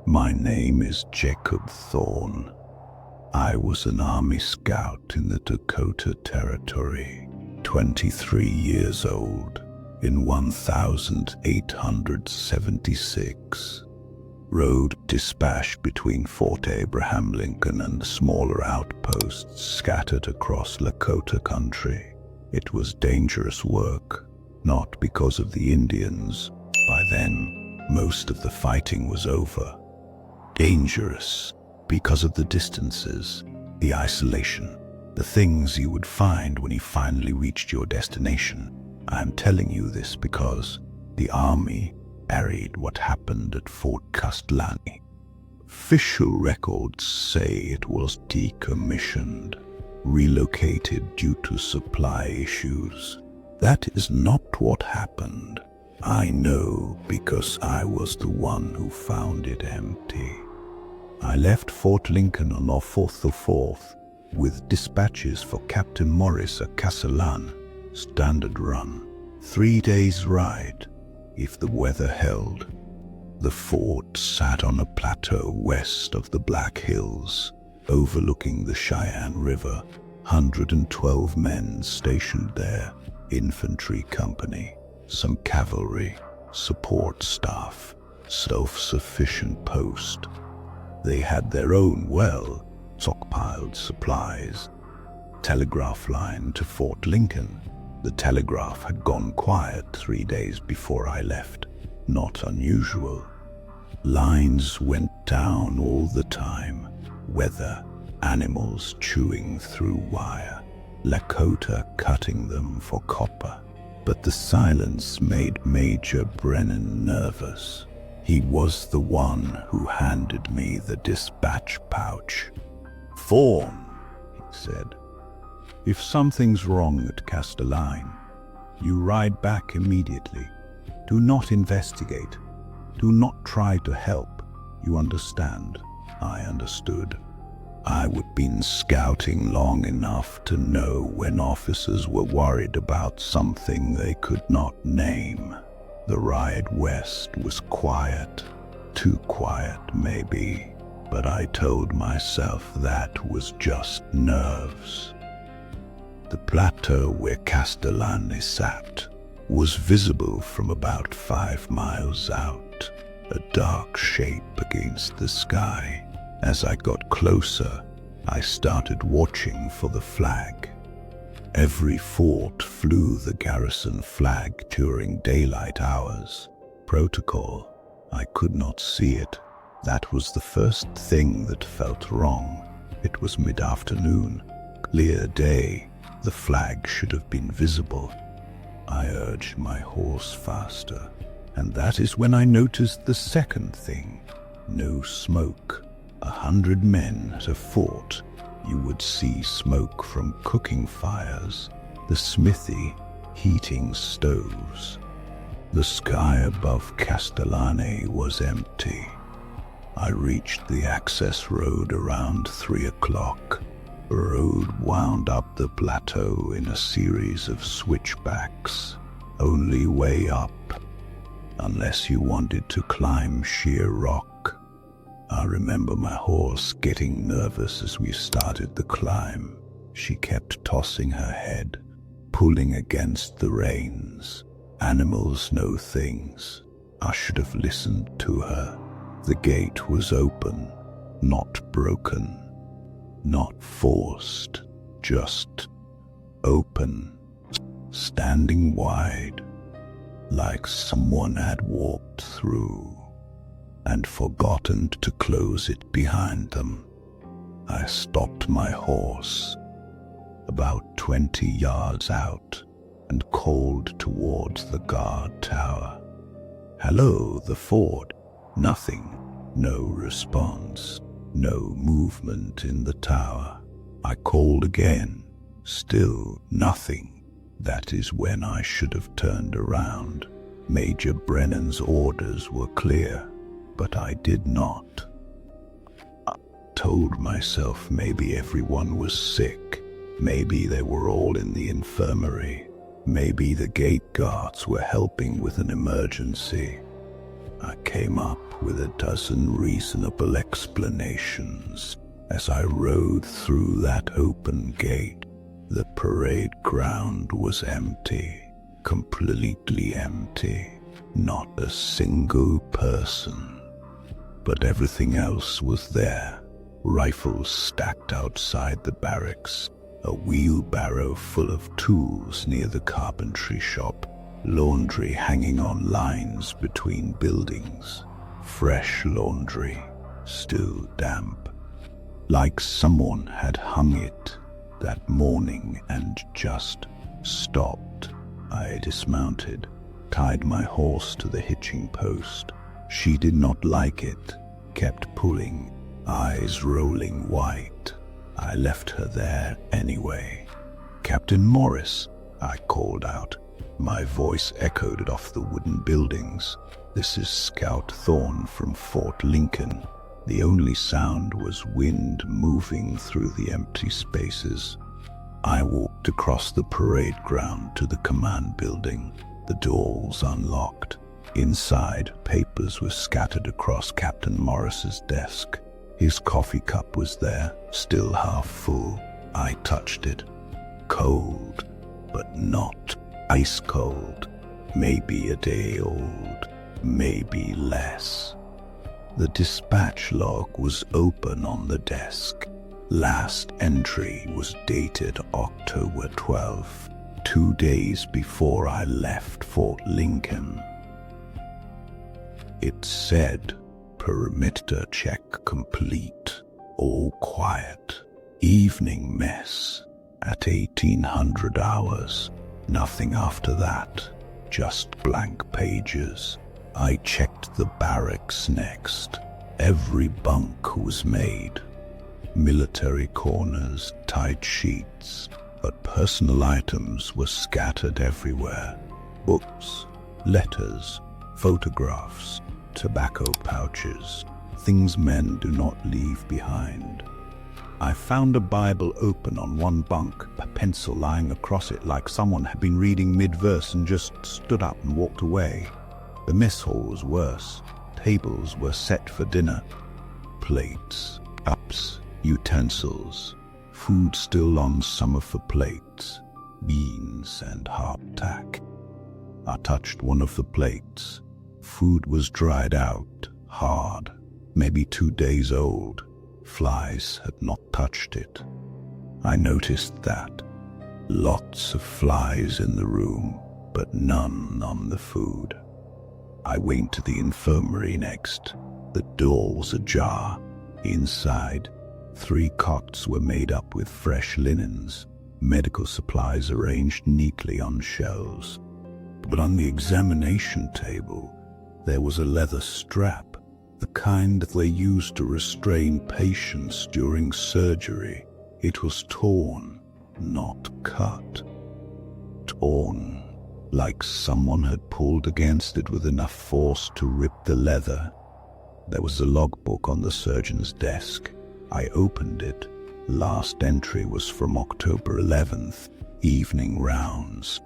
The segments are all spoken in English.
My name is Jacob Thorne. I was an army scout in the Dakota Territory, 23 years old, in 1876. Road dispatched between Fort Abraham Lincoln and smaller outposts scattered across Lakota country. It was dangerous work, not because of the Indians. By then, most of the fighting was over. Dangerous because of the distances, the isolation, the things you would find when you finally reached your destination. I am telling you this because the army buried what happened at Fort Castellane. Official records say it was decommissioned, relocated due to supply issues. That is not what happened. I know because I was the one who found it empty. I left Fort Lincoln on our 4th of 4th with dispatches for Captain Morris at Castellane. Standard run, 3 days ride, if the weather held. The fort sat on a plateau west of the Black Hills, overlooking the Cheyenne River. 112 men stationed there, infantry company, some cavalry, support staff, self-sufficient post. They had their own well, stockpiled supplies. Telegraph line to Fort Lincoln. The telegraph had gone quiet 3 days before I left. Not unusual. Lines went down all the time. Weather, animals chewing through wire, Lakota cutting them for copper. But the silence made Major Brennan nervous. He was the one who handed me the dispatch pouch. "Thorne," he said, "if something's wrong at Castellane, you ride back immediately. Do not investigate. Do not try to help. You understand?" I understood. I'd been scouting long enough to know when officers were worried about something they could not name. The ride west was quiet, too quiet maybe, but I told myself that was just nerves. The plateau where Castellane sat was visible from about 5 miles out, a dark shape against the sky. As I got closer, I started watching for the flag. Every fort flew the garrison flag during daylight hours. Protocol. I could not see it. That was the first thing that felt wrong. It was mid-afternoon, clear day. The flag should have been visible. I urged my horse faster, and that is when I noticed the second thing. No smoke. 100 men at a fort. You would see smoke from cooking fires, the smithy, heating stoves. The sky above Castellane was empty. I reached the access road around 3 o'clock. The road wound up the plateau in a series of switchbacks. Only way up, unless you wanted to climb sheer rock. I remember my horse getting nervous as we started the climb. She kept tossing her head, pulling against the reins. Animals know things. I should have listened to her. The gate was open, not broken, not forced, just open, standing wide, like someone had walked through and forgotten to close it behind them. I stopped my horse about 20 yards out and called towards the guard tower. "Hello, the fort." Nothing. No response. No movement in the tower. I called again. Still nothing. That is when I should have turned around. Major Brennan's orders were clear, but I did not. I told myself maybe everyone was sick. Maybe they were all in the infirmary. Maybe the gate guards were helping with an emergency. I came up with a dozen reasonable explanations as I rode through that open gate. The parade ground was empty, completely empty. Not a single person. But everything else was there. Rifles stacked outside the barracks, a wheelbarrow full of tools near the carpentry shop, laundry hanging on lines between buildings, fresh laundry, still damp, like someone had hung it that morning and just stopped. I dismounted, tied my horse to the hitching post. She did not like it, kept pulling, eyes rolling white. I left her there anyway. "Captain Morris," I called out. My voice echoed off the wooden buildings. "This is Scout Thorne from Fort Lincoln." The only sound was wind moving through the empty spaces. I walked across the parade ground to the command building. The door was unlocked. Inside, papers were scattered across Captain Morris's desk. His coffee cup was there, still half full. I touched it. Cold, but not ice cold. Maybe a day old, maybe less. The dispatch log was open on the desk. Last entry was dated October 12th, 2 days before I left Fort Lincoln. It said, "Perimeter check complete, all quiet. Evening mess at 1800 hours. Nothing after that, just blank pages." I checked the barracks next. Every bunk was made. Military corners, tied sheets, but personal items were scattered everywhere. Books, letters, photographs, tobacco pouches, things men do not leave behind. I found a Bible open on one bunk, a pencil lying across it like someone had been reading mid-verse and just stood up and walked away. The mess hall was worse. Tables were set for dinner. Plates, cups, utensils, food still on some of the plates, beans and hardtack. I touched one of the plates. Food was dried out, hard, maybe 2 days old. Flies had not touched it. I noticed that. Lots of flies in the room, but none on the food. I went to the infirmary next. The door was ajar. Inside, 3 cots were made up with fresh linens, medical supplies arranged neatly on shelves. But on the examination table, there was a leather strap, the kind they used to restrain patients during surgery. It was torn, not cut. Torn, like someone had pulled against it with enough force to rip the leather. There was a logbook on the surgeon's desk. I opened it. Last entry was from October 11th, evening rounds.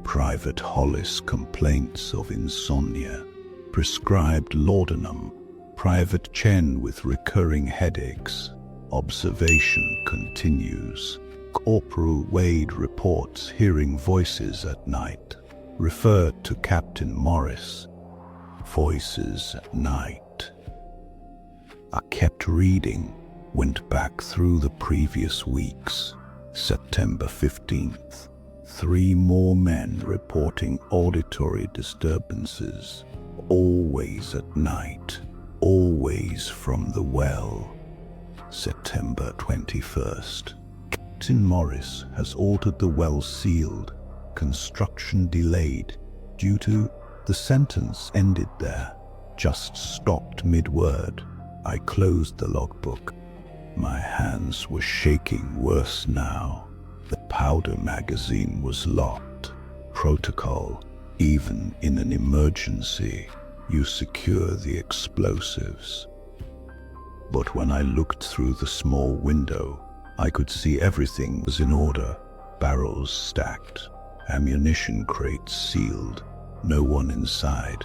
Private Hollis complaints of insomnia. Prescribed laudanum. Private Chen with recurring headaches. Observation continues. Corporal Wade reports hearing voices at night. Referred to Captain Morris. Voices at night. I kept reading, went back through the previous weeks. September 15th. 3 more men reporting auditory disturbances. Always at night. Always from the well. September 21st. Captain Morris has ordered the well sealed. Construction delayed due to the sentence ended there. Just stopped mid-word. I closed the logbook. My hands were shaking worse now. The powder magazine was locked. Protocol, even in an emergency, you secure the explosives. But when I looked through the small window, I could see everything was in order. Barrels stacked, ammunition crates sealed, no one inside.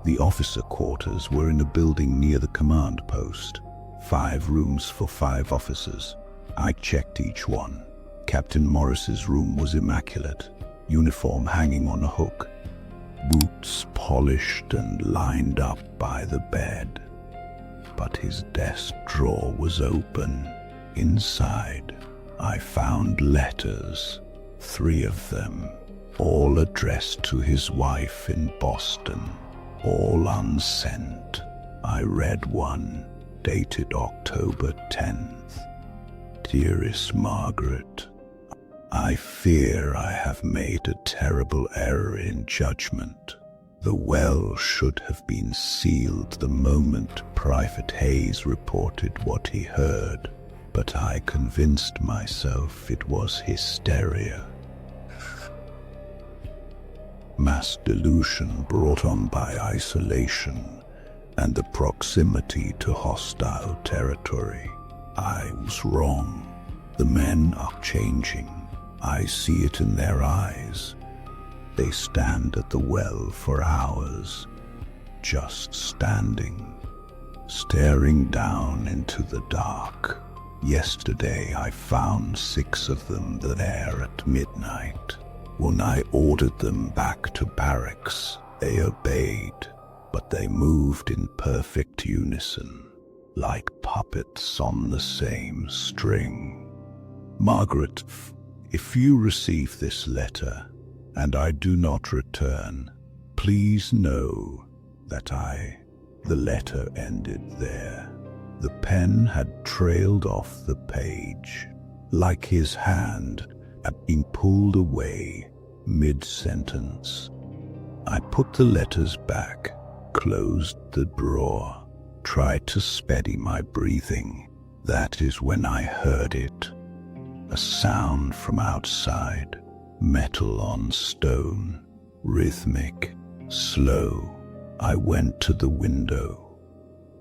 The officer quarters were in a building near the command post. 5 rooms for 5 officers. I checked each one. Captain Morris's room was immaculate, uniform hanging on a hook, boots polished and lined up by the bed. But his desk drawer was open. Inside, I found letters, 3 of them, all addressed to his wife in Boston, all unsent. I read one, dated October 10th. Dearest Margaret, I fear I have made a terrible error in judgment. The well should have been sealed the moment Private Hayes reported what he heard, but I convinced myself it was hysteria. Mass delusion brought on by isolation and the proximity to hostile territory. I was wrong. The men are changing. I see it in their eyes. They stand at the well for hours, just standing, staring down into the dark. Yesterday I found 6 of them there at midnight. When I ordered them back to barracks, they obeyed, but they moved in perfect unison, like puppets on the same string. Margaret, if you receive this letter, and I do not return, please know that the letter ended there. The pen had trailed off the page, like his hand had been pulled away mid-sentence. I put the letters back, closed the drawer, tried to steady my breathing. That is when I heard it. A sound from outside, metal on stone, rhythmic, slow. I went to the window,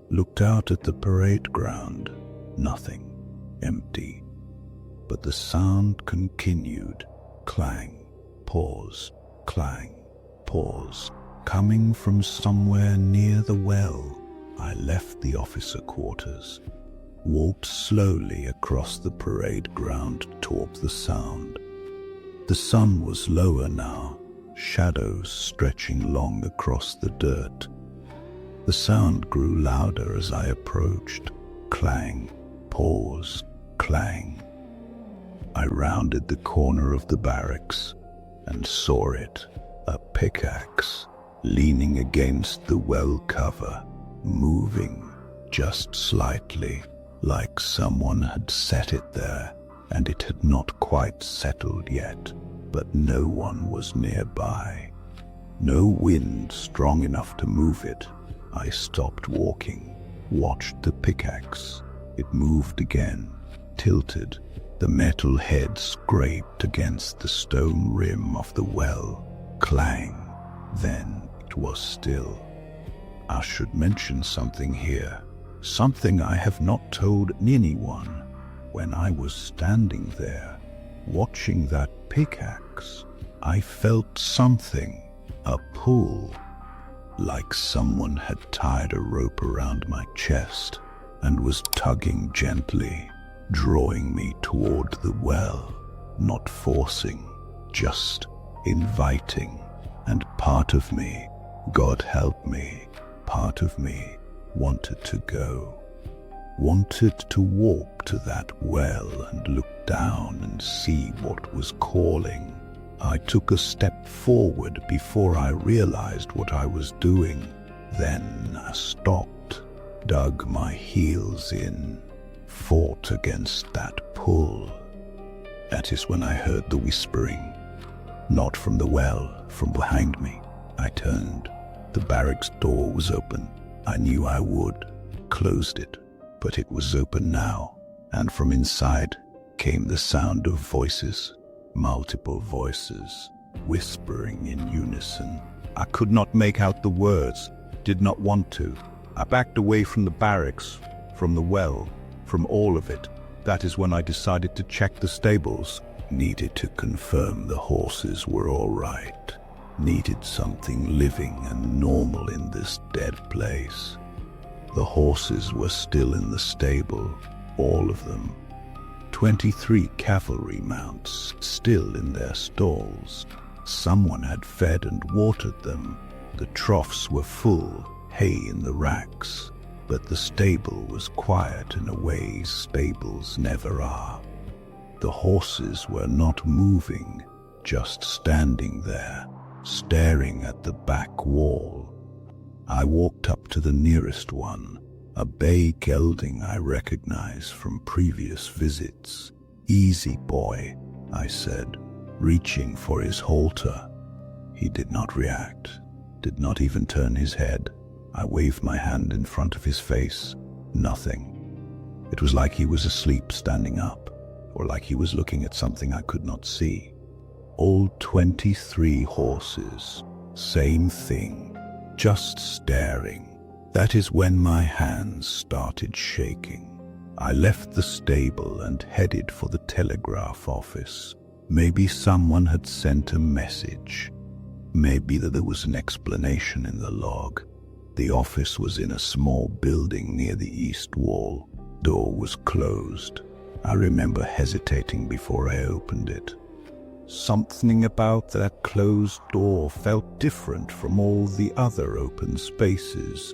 looked out at the parade ground. Nothing, empty. But the sound continued. Clang, pause, clang, pause, coming from somewhere near the well. I left the officer quarters, walked slowly across the parade ground toward the sound. The sun was lower now, shadows stretching long across the dirt. The sound grew louder as I approached. Clang, pause, clang. I rounded the corner of the barracks and saw it, a pickaxe, leaning against the well cover, moving just slightly, like someone had set it there, and it had not quite settled yet, but no one was nearby. No wind strong enough to move it. I stopped walking, watched the pickaxe. It moved again, tilted. The metal head scraped against the stone rim of the well. Clang. Then it was still. I should mention something here, something I have not told anyone. When I was standing there, watching that pickaxe, I felt something, a pull, like someone had tied a rope around my chest and was tugging gently, drawing me toward the well, not forcing, just inviting. And part of me, God help me, part of me wanted to go, wanted to walk to that well and look down and see what was calling. I took a step forward before I realized what I was doing. Then I stopped, dug my heels in, fought against that pull. That is when I heard the whispering. Not from the well, from behind me. I turned. The barracks door was open. I knew I would. Closed it, but it was open now, and from inside came the sound of voices, multiple voices, whispering in unison. I could not make out the words, did not want to. I backed away from the barracks, from the well, from all of it. That is when I decided to check the stables. Needed to confirm the horses were all right. Needed something living and normal in this dead place. The horses were still in the stable, all of them. 23 cavalry mounts still in their stalls. Someone had fed and watered them. The troughs were full, hay in the racks, but the stable was quiet in a way stables never are. The horses were not moving, just standing there, staring at the back wall. I walked up to the nearest one, a bay gelding I recognized from previous visits. "Easy, boy," I said, reaching for his halter. He did not react, did not even turn his head. I waved my hand in front of his face. Nothing. It was like he was asleep standing up, or like he was looking at something I could not see. All 23 horses, same thing, just staring. That is when my hands started shaking. I left the stable and headed for the telegraph office. Maybe someone had sent a message. Maybe that there was an explanation in the log. The office was in a small building near the east wall. Door was closed. I remember hesitating before I opened it. Something about that closed door felt different from all the other open spaces.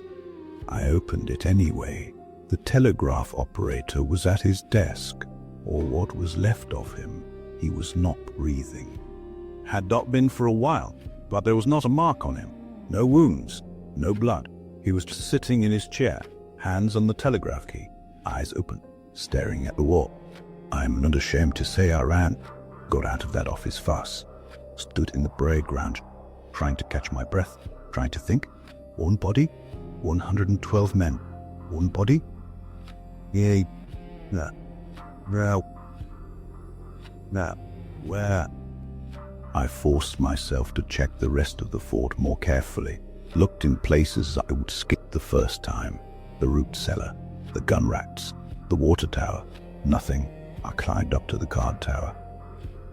I opened it anyway. The telegraph operator was at his desk, or what was left of him. He was not breathing. Had not been for a while, but there was not a mark on him. No wounds, no blood. He was just sitting in his chair, hands on the telegraph key, eyes open, staring at the wall. I'm not ashamed to say I ran, got out of that office fast, stood in the parade ground, trying to catch my breath, trying to think. One body, 112 men. One body? Yeah, no. Where? I forced myself to check the rest of the fort more carefully, looked in places I would skip the first time. The root cellar, the gun racks, the water tower. Nothing. I climbed up to the guard tower.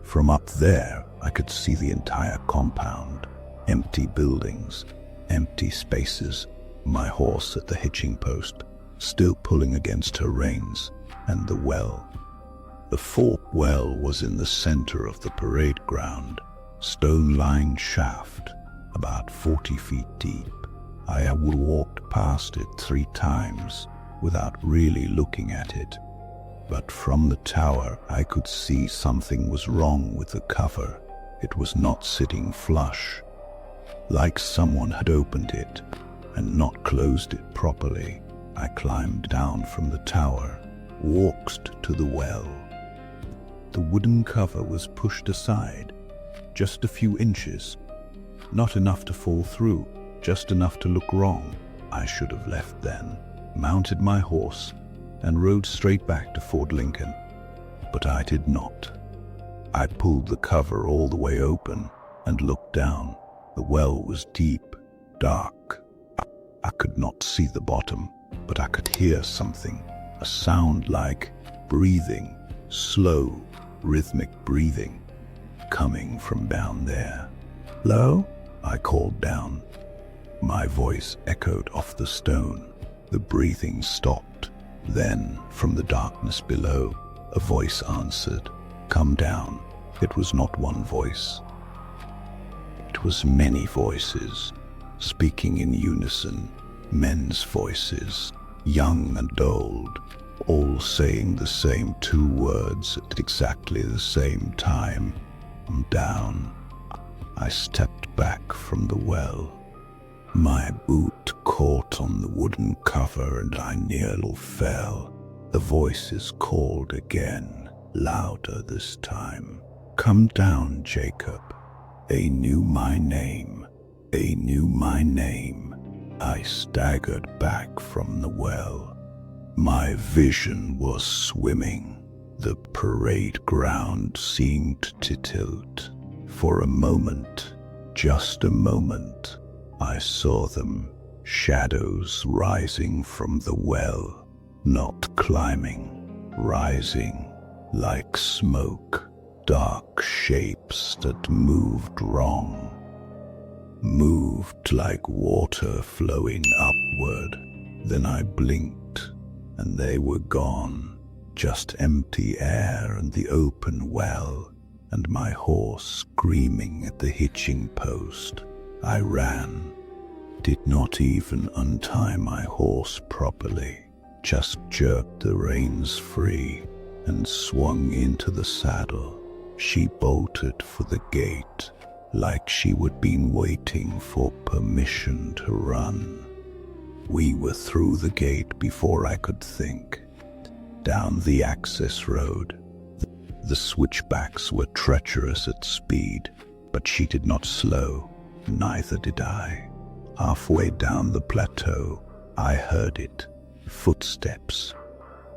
From up there, I could see the entire compound. Empty buildings, empty spaces, my horse at the hitching post, still pulling against her reins, and the well. The fort well was in the center of the parade ground, stone-lined shaft, about 40 feet deep. I had walked past it 3 times without really looking at it. But from the tower, I could see something was wrong with the cover. It was not sitting flush, like someone had opened it and not closed it properly. I climbed down from the tower, walked to the well. The wooden cover was pushed aside, just a few inches. Not enough to fall through, just enough to look wrong. I should have left then, mounted my horse, and rode straight back to Fort Lincoln. But I did not. I pulled the cover all the way open and looked down. The well was deep, dark. I could not see the bottom, but I could hear something, a sound like breathing, slow, rhythmic breathing, coming from down there. "Hello?" I called down. My voice echoed off the stone. The breathing stopped. Then, from the darkness below, a voice answered, "Come down." It was not one voice. It was many voices, speaking in unison, men's voices, young and old, all saying the same 2 words at exactly the same time. "Come down." I stepped back from the well. My boot caught on the wooden cover and I nearly fell. The voices called again, louder this time. "Come down, Jacob." They knew my name. They knew my name. I staggered back from the well. My vision was swimming. The parade ground seemed to tilt. For a moment, just a moment, I saw them, shadows rising from the well, not climbing, rising like smoke, dark shapes that moved wrong. moved like water flowing upward. Then I blinked, and they were gone. Just empty air and the open well, and my horse screaming at the hitching post. I ran, did not even untie my horse properly, just jerked the reins free and swung into the saddle. She bolted for the gate, like she would been waiting for permission to run. We were through the gate before I could think. Down the access road. The switchbacks were treacherous at speed, but she did not slow, neither did I. Halfway down the plateau, I heard it. Footsteps.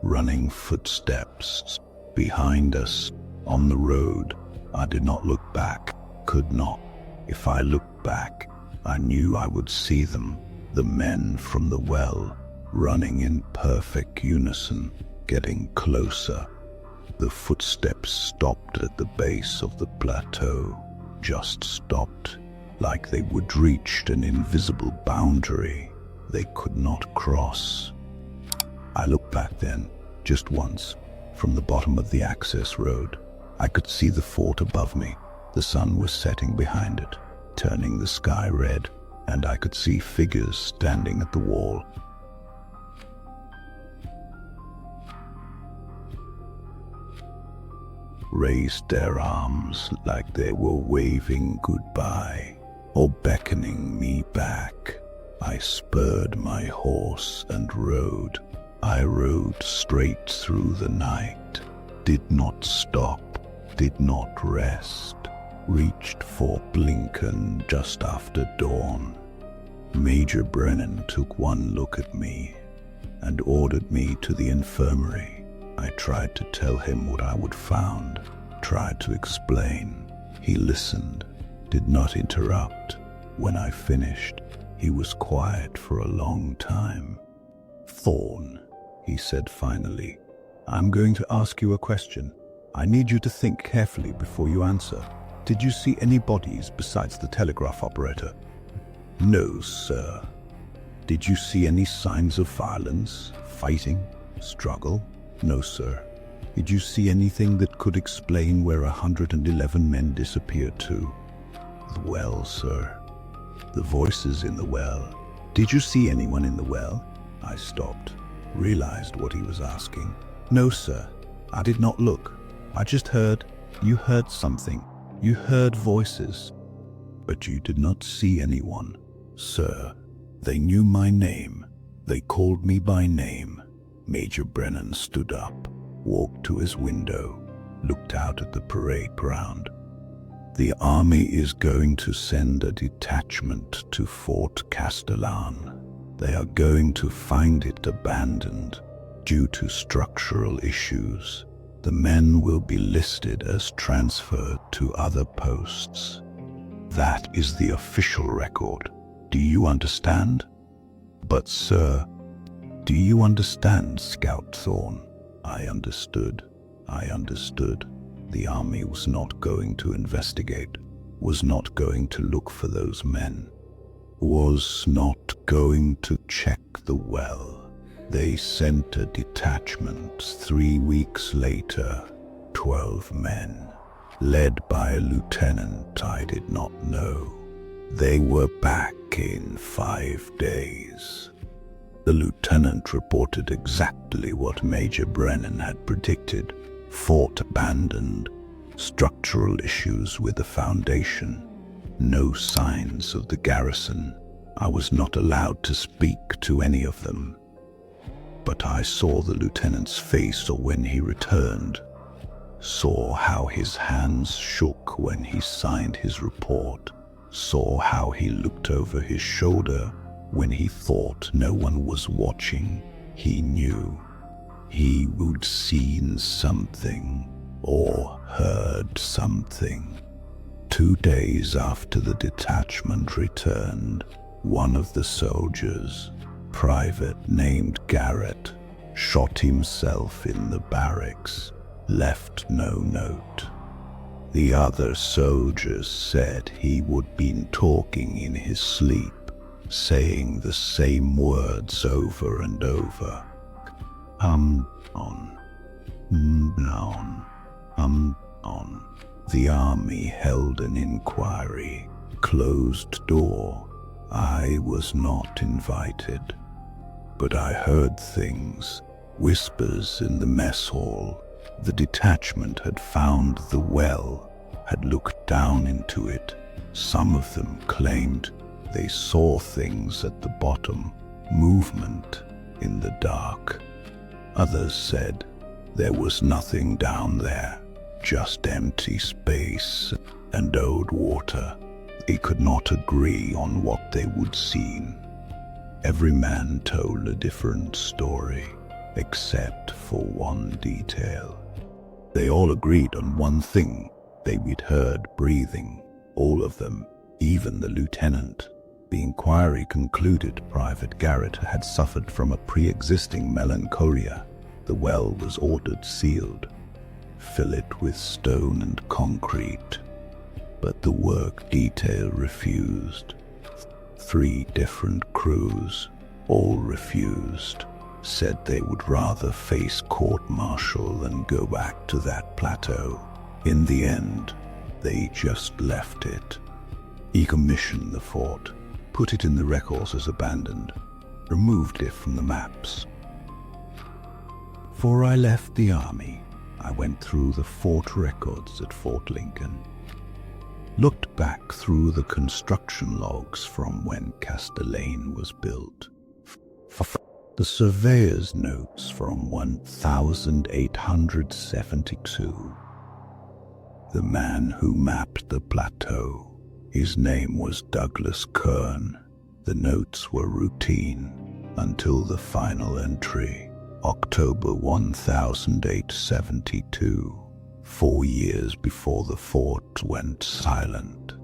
Running footsteps. Behind us, on the road. I did not look back, could not. If I looked back, I knew I would see them, the men from the well, running in perfect unison, getting closer. The footsteps stopped at the base of the plateau, just stopped, like they would reach an invisible boundary they could not cross. I looked back then, just once, from the bottom of the access road. I could see the fort above me. The sun was setting behind it, turning the sky red, and I could see figures standing at the wall. Raised their arms like they were waving goodbye or beckoning me back. I spurred my horse and rode. I rode straight through the night, did not stop, did not rest, reached Fort Lincoln just after dawn. Major Brennan took one look at me and ordered me to the infirmary. I tried to tell him what I would found, tried to explain. He listened, did not interrupt. When I finished, he was quiet for a long time. "Thorne," he said finally, "I'm going to ask you a question. I need you to think carefully before you answer. Did you see any bodies besides the telegraph operator?" "No, sir." "Did you see any signs of violence, fighting, struggle?" "No, sir." "Did you see anything that could explain where 111 men disappeared to?" "The well, sir." "The voices in the well. Did you see anyone in the well?" I stopped, realized what he was asking. "No, sir. I did not look. I just heard." "You heard something. You heard voices." "But you did not see anyone." "Sir, they knew my name. They called me by name." Major Brennan stood up, walked to his window, looked out at the parade ground. "The army is going to send a detachment to Fort Castellane. They are going to find it abandoned due to structural issues. The men will be listed as transferred to other posts. That is the official record. Do you understand?" "But sir..." "Do you understand, Scout Thorne?" I understood. I understood. The army was not going to investigate, was not going to look for those men, was not going to check the well. They sent a detachment 3 weeks later, 12 men, led by a lieutenant I did not know. They were back in 5 days. The lieutenant reported exactly what Major Brennan had predicted. Fort abandoned, structural issues with the foundation, no signs of the garrison. I was not allowed to speak to any of them. But I saw the lieutenant's face when he returned, saw how his hands shook when he signed his report, saw how he looked over his shoulder when he thought no one was watching. He knew. He would seen something or heard something. 2 days after the detachment returned, one of the soldiers, private named Garrett, shot himself in the barracks, left no note. The other soldiers said he would been talking in his sleep, saying the same words over and over. On. The army held an inquiry. Closed door. I was not invited. But I heard things, whispers in the mess hall. The detachment had found the well, had looked down into it. Some of them claimed they saw things at the bottom, movement in the dark. Others said there was nothing down there, just empty space and old water. They could not agree on what they would see. Every man told a different story, except for one detail. They all agreed on one thing. They'd heard breathing, all of them, even the lieutenant. The inquiry concluded Private Garrett had suffered from a pre-existing melancholia. The well was ordered sealed. Fill it with stone and concrete. But the work detail refused. 3 different crews, all refused, said they would rather face court-martial than go back to that plateau. In the end, they just left it. Decommissioned the fort, put it in the records as abandoned, removed it from the maps. Before I left the army, I went through the fort records at Fort Lincoln. Looked back through the construction logs from when Castellane was built. The surveyor's notes from 1872. The man who mapped the plateau, his name was Douglas Kern. The notes were routine until the final entry, October 1872, 4 years before the fort went silent.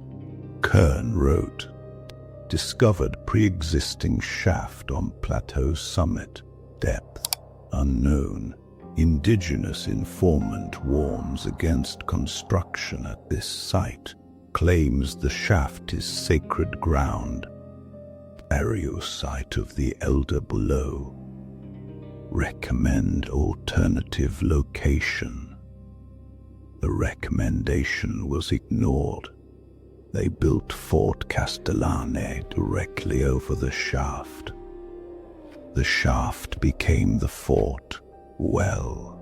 Kern wrote, discovered pre-existing shaft on plateau summit, depth unknown. Indigenous informant warns against construction at this site, claims the shaft is sacred ground. Burial site of the elder below. Recommend alternative location. The recommendation was ignored. They built Fort Castellane directly over the shaft. The shaft became the fort. Well,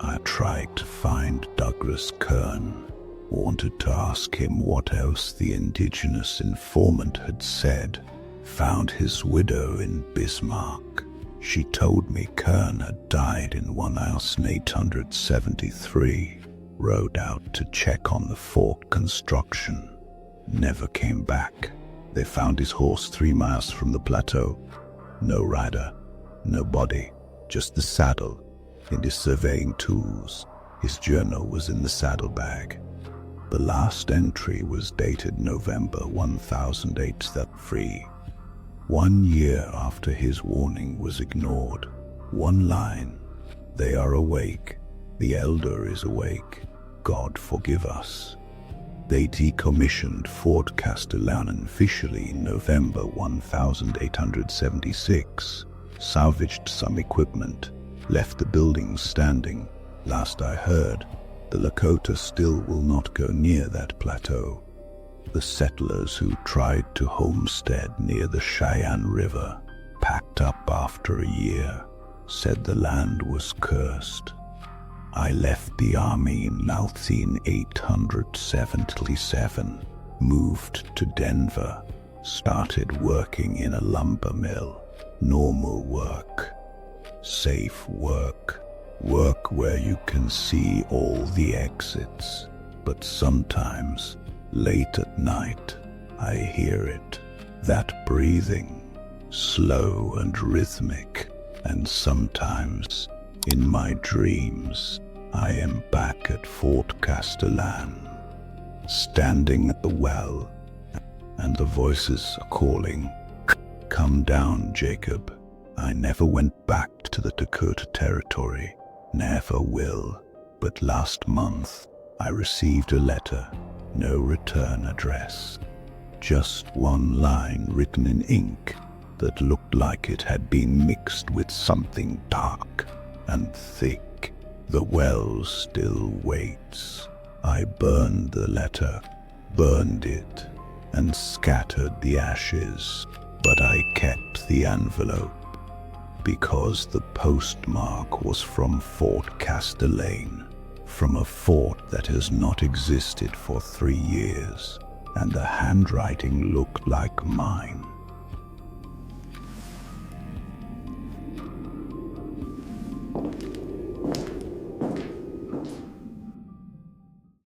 I tried to find Douglas Kern, wanted to ask him what else the indigenous informant had said. Found his widow in Bismarck. She told me Kern had died in 1873. Rode out to check on the fort construction. Never came back. They found his horse 3 miles from the plateau. No rider, no body, just the saddle and his surveying tools. His journal was in the saddlebag. The last entry was dated November 1873. 1 year after his warning was ignored. One line, they are awake. The elder is awake. God forgive us. They decommissioned Fort Castellane officially in November 1876, salvaged some equipment, left the buildings standing. Last I heard, the Lakota still will not go near that plateau. The settlers who tried to homestead near the Cheyenne River packed up after a year, said the land was cursed. I left the army in 1877, moved to Denver, started working in a lumber mill. Normal work, safe work, work where you can see all the exits. But sometimes, late at night, I hear it, that breathing, slow and rhythmic, and sometimes, in my dreams, I am back at Fort Castellane, standing at the well, and the voices are calling, "Come down, Jacob." I never went back to the Dakota Territory, never will, but last month, I received a letter, no return address. Just one line written in ink that looked like it had been mixed with something dark and thick. The well still waits. I burned the letter, burned it, and scattered the ashes. But I kept the envelope because the postmark was from Fort Castellane, from a fort that has not existed for 3 years, and the handwriting looked like mine.